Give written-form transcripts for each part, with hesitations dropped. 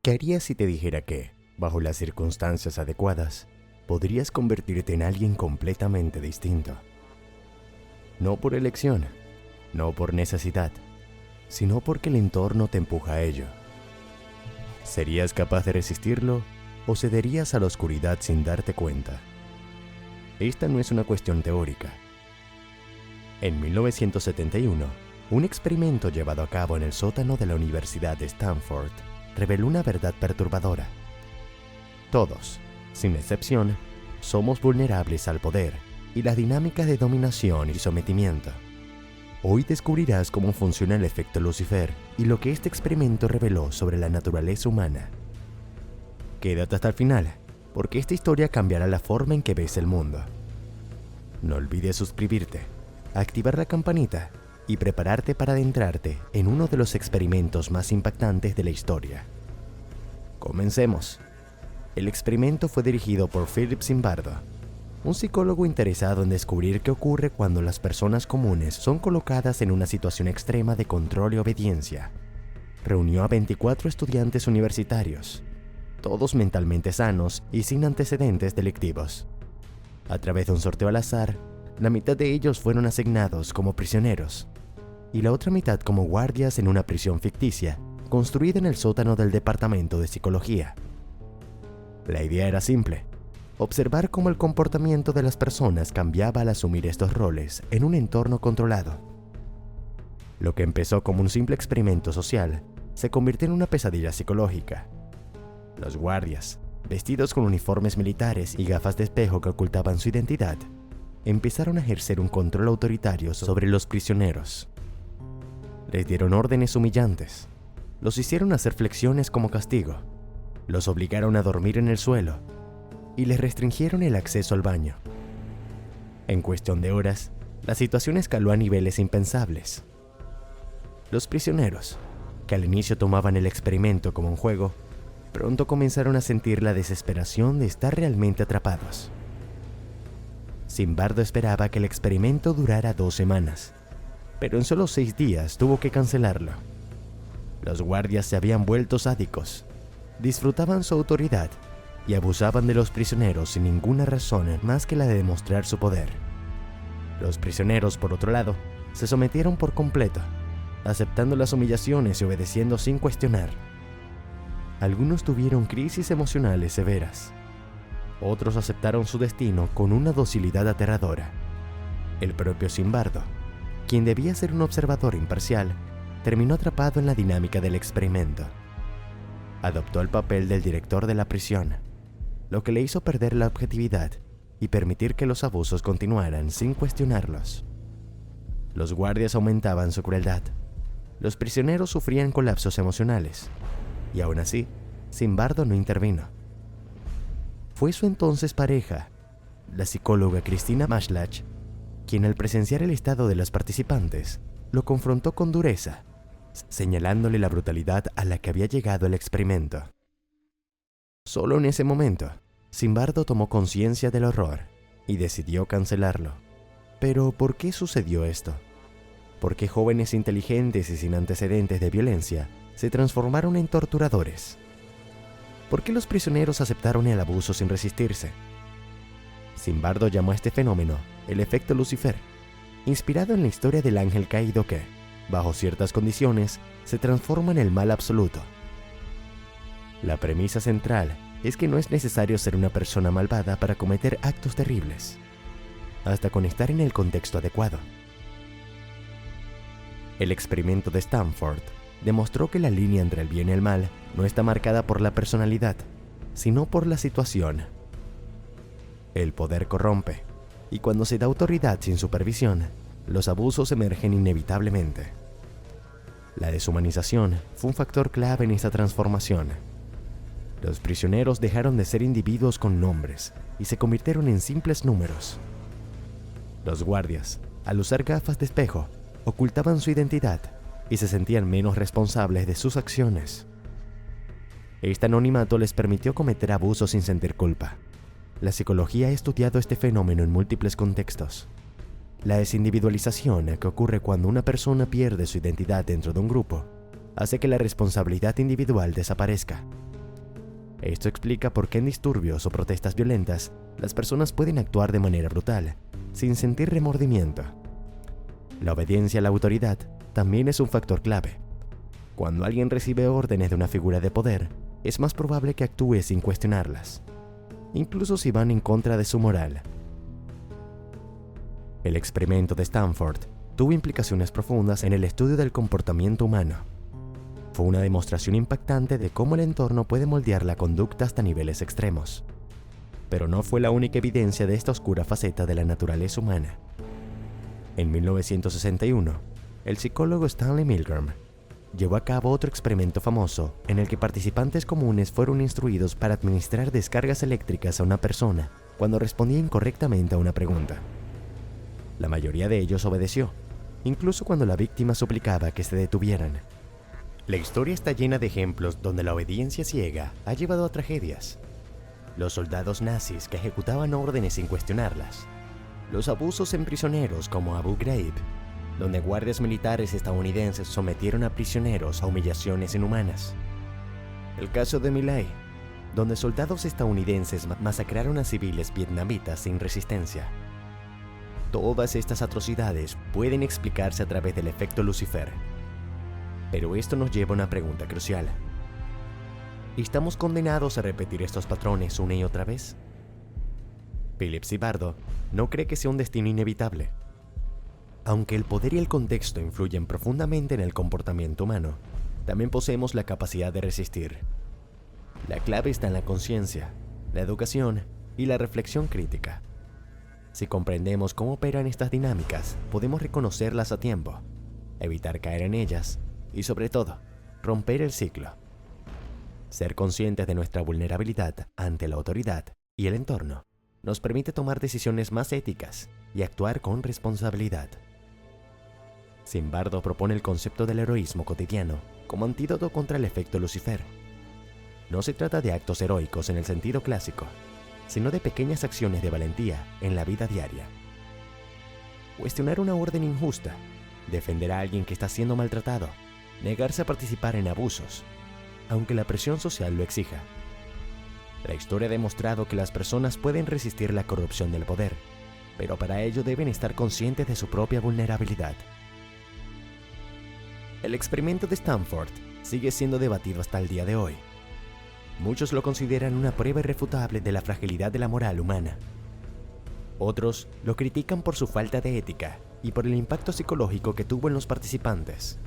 ¿Qué harías si te dijera que, bajo las circunstancias adecuadas, podrías convertirte en alguien completamente distinto? No por elección, no por necesidad, sino porque el entorno te empuja a ello. ¿Serías capaz de resistirlo o cederías a la oscuridad sin darte cuenta? Esta no es una cuestión teórica. En 1971, un experimento llevado a cabo en el sótano de la Universidad de Stanford reveló una verdad perturbadora. Todos, sin excepción, somos vulnerables al poder y las dinámicas de dominación y sometimiento. Hoy descubrirás cómo funciona el efecto Lucifer y lo que este experimento reveló sobre la naturaleza humana. Quédate hasta el final, porque esta historia cambiará la forma en que ves el mundo. No olvides suscribirte, activar la campanita y prepararte para adentrarte en uno de los experimentos más impactantes de la historia. Comencemos. El experimento fue dirigido por Philip Zimbardo, un psicólogo interesado en descubrir qué ocurre cuando las personas comunes son colocadas en una situación extrema de control y obediencia. Reunió a 24 estudiantes universitarios, todos mentalmente sanos y sin antecedentes delictivos. A través de un sorteo al azar, la mitad de ellos fueron asignados como prisioneros y la otra mitad como guardias en una prisión ficticia construida en el sótano del Departamento de Psicología. La idea era simple: observar cómo el comportamiento de las personas cambiaba al asumir estos roles en un entorno controlado. Lo que empezó como un simple experimento social se convirtió en una pesadilla psicológica. Los guardias, vestidos con uniformes militares y gafas de espejo que ocultaban su identidad, empezaron a ejercer un control autoritario sobre los prisioneros. Les dieron órdenes humillantes, los hicieron hacer flexiones como castigo, los obligaron a dormir en el suelo y les restringieron el acceso al baño. En cuestión de horas, la situación escaló a niveles impensables. Los prisioneros, que al inicio tomaban el experimento como un juego, pronto comenzaron a sentir la desesperación de estar realmente atrapados. Zimbardo esperaba que el experimento durara 2 semanas, pero en solo 6 días tuvo que cancelarlo. Los guardias se habían vuelto sádicos, disfrutaban su autoridad y abusaban de los prisioneros sin ninguna razón más que la de demostrar su poder. Los prisioneros, por otro lado, se sometieron por completo, aceptando las humillaciones y obedeciendo sin cuestionar. Algunos tuvieron crisis emocionales severas. Otros aceptaron su destino con una docilidad aterradora. El propio Zimbardo, quien debía ser un observador imparcial, terminó atrapado en la dinámica del experimento. Adoptó el papel del director de la prisión, lo que le hizo perder la objetividad y permitir que los abusos continuaran sin cuestionarlos. Los guardias aumentaban su crueldad. Los prisioneros sufrían colapsos emocionales. Y aún así, Zimbardo no intervino. Fue su entonces pareja, la psicóloga Christina Maslach, quien al presenciar el estado de las participantes, lo confrontó con dureza, señalándole la brutalidad a la que había llegado el experimento. Solo en ese momento, Zimbardo tomó conciencia del horror y decidió cancelarlo. Pero, ¿por qué sucedió esto? ¿Por qué jóvenes inteligentes y sin antecedentes de violencia se transformaron en torturadores? ¿Por qué los prisioneros aceptaron el abuso sin resistirse? Zimbardo llamó a este fenómeno el efecto Lucifer, inspirado en la historia del ángel caído que, bajo ciertas condiciones, se transforma en el mal absoluto. La premisa central es que no es necesario ser una persona malvada para cometer actos terribles, hasta con estar en el contexto adecuado. El experimento de Stanford demostró que la línea entre el bien y el mal no está marcada por la personalidad, sino por la situación. El poder corrompe, y cuando se da autoridad sin supervisión, los abusos emergen inevitablemente. La deshumanización fue un factor clave en esta transformación. Los prisioneros dejaron de ser individuos con nombres y se convirtieron en simples números. Los guardias, al usar gafas de espejo, ocultaban su identidad y se sentían menos responsables de sus acciones. Este anonimato les permitió cometer abusos sin sentir culpa. La psicología ha estudiado este fenómeno en múltiples contextos. La desindividualización, que ocurre cuando una persona pierde su identidad dentro de un grupo, hace que la responsabilidad individual desaparezca, Esto explica por qué en disturbios o protestas violentas, las personas pueden actuar de manera brutal, sin sentir remordimiento. La obediencia a la autoridad también es un factor clave. Cuando alguien recibe órdenes de una figura de poder, es más probable que actúe sin cuestionarlas, incluso si van en contra de su moral. El experimento de Stanford tuvo implicaciones profundas en el estudio del comportamiento humano. Fue una demostración impactante de cómo el entorno puede moldear la conducta hasta niveles extremos. Pero no fue la única evidencia de esta oscura faceta de la naturaleza humana. En 1961, el psicólogo Stanley Milgram llevó a cabo otro experimento famoso en el que participantes comunes fueron instruidos para administrar descargas eléctricas a una persona cuando respondía incorrectamente a una pregunta. La mayoría de ellos obedeció, incluso cuando la víctima suplicaba que se detuvieran. La historia está llena de ejemplos donde la obediencia ciega ha llevado a tragedias. Los soldados nazis que ejecutaban órdenes sin cuestionarlas. Los abusos en prisioneros como Abu Ghraib, donde guardias militares estadounidenses sometieron a prisioneros a humillaciones inhumanas. El caso de My Lai, donde soldados estadounidenses masacraron a civiles vietnamitas sin resistencia. Todas estas atrocidades pueden explicarse a través del efecto Lucifer. Pero esto nos lleva a una pregunta crucial. ¿Estamos condenados a repetir estos patrones una y otra vez? Philip Zimbardo no cree que sea un destino inevitable. Aunque el poder y el contexto influyen profundamente en el comportamiento humano, también poseemos la capacidad de resistir. La clave está en la conciencia, la educación y la reflexión crítica. Si comprendemos cómo operan estas dinámicas, podemos reconocerlas a tiempo, evitar caer en ellas y, sobre todo, romper el ciclo. Ser conscientes de nuestra vulnerabilidad ante la autoridad y el entorno nos permite tomar decisiones más éticas y actuar con responsabilidad. Zimbardo propone el concepto del heroísmo cotidiano como antídoto contra el efecto Lucifer. No se trata de actos heroicos en el sentido clásico, sino de pequeñas acciones de valentía en la vida diaria. Cuestionar una orden injusta, defender a alguien que está siendo maltratado, negarse a participar en abusos, aunque la presión social lo exija. La historia ha demostrado que las personas pueden resistir la corrupción del poder, pero para ello deben estar conscientes de su propia vulnerabilidad. El experimento de Stanford sigue siendo debatido hasta el día de hoy. Muchos lo consideran una prueba irrefutable de la fragilidad de la moral humana. Otros lo critican por su falta de ética y por el impacto psicológico que tuvo en los participantes.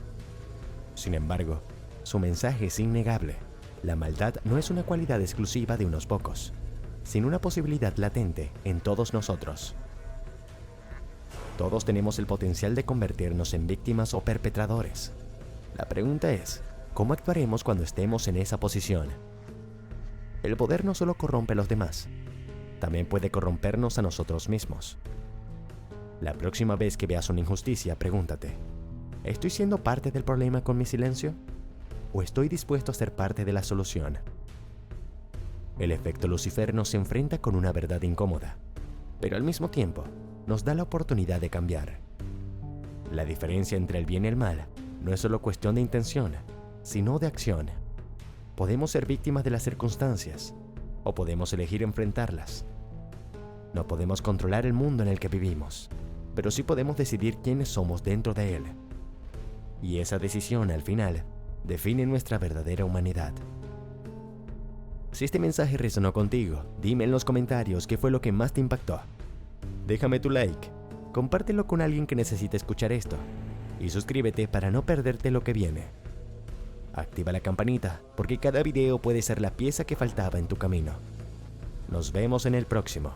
Sin embargo, su mensaje es innegable. La maldad no es una cualidad exclusiva de unos pocos, sino una posibilidad latente en todos nosotros. Todos tenemos el potencial de convertirnos en víctimas o perpetradores. La pregunta es, ¿cómo actuaremos cuando estemos en esa posición? El poder no solo corrompe a los demás, también puede corrompernos a nosotros mismos. La próxima vez que veas una injusticia, pregúntate, ¿estoy siendo parte del problema con mi silencio? ¿O estoy dispuesto a ser parte de la solución? El efecto Lucifer nos enfrenta con una verdad incómoda, pero al mismo tiempo nos da la oportunidad de cambiar. La diferencia entre el bien y el mal no es solo cuestión de intención, sino de acción. Podemos ser víctimas de las circunstancias, o podemos elegir enfrentarlas. No podemos controlar el mundo en el que vivimos, pero sí podemos decidir quiénes somos dentro de él. Y esa decisión, al final, define nuestra verdadera humanidad. Si este mensaje resonó contigo, dime en los comentarios qué fue lo que más te impactó. Déjame tu like, compártelo con alguien que necesite escuchar esto, y suscríbete para no perderte lo que viene. Activa la campanita, porque cada video puede ser la pieza que faltaba en tu camino. Nos vemos en el próximo.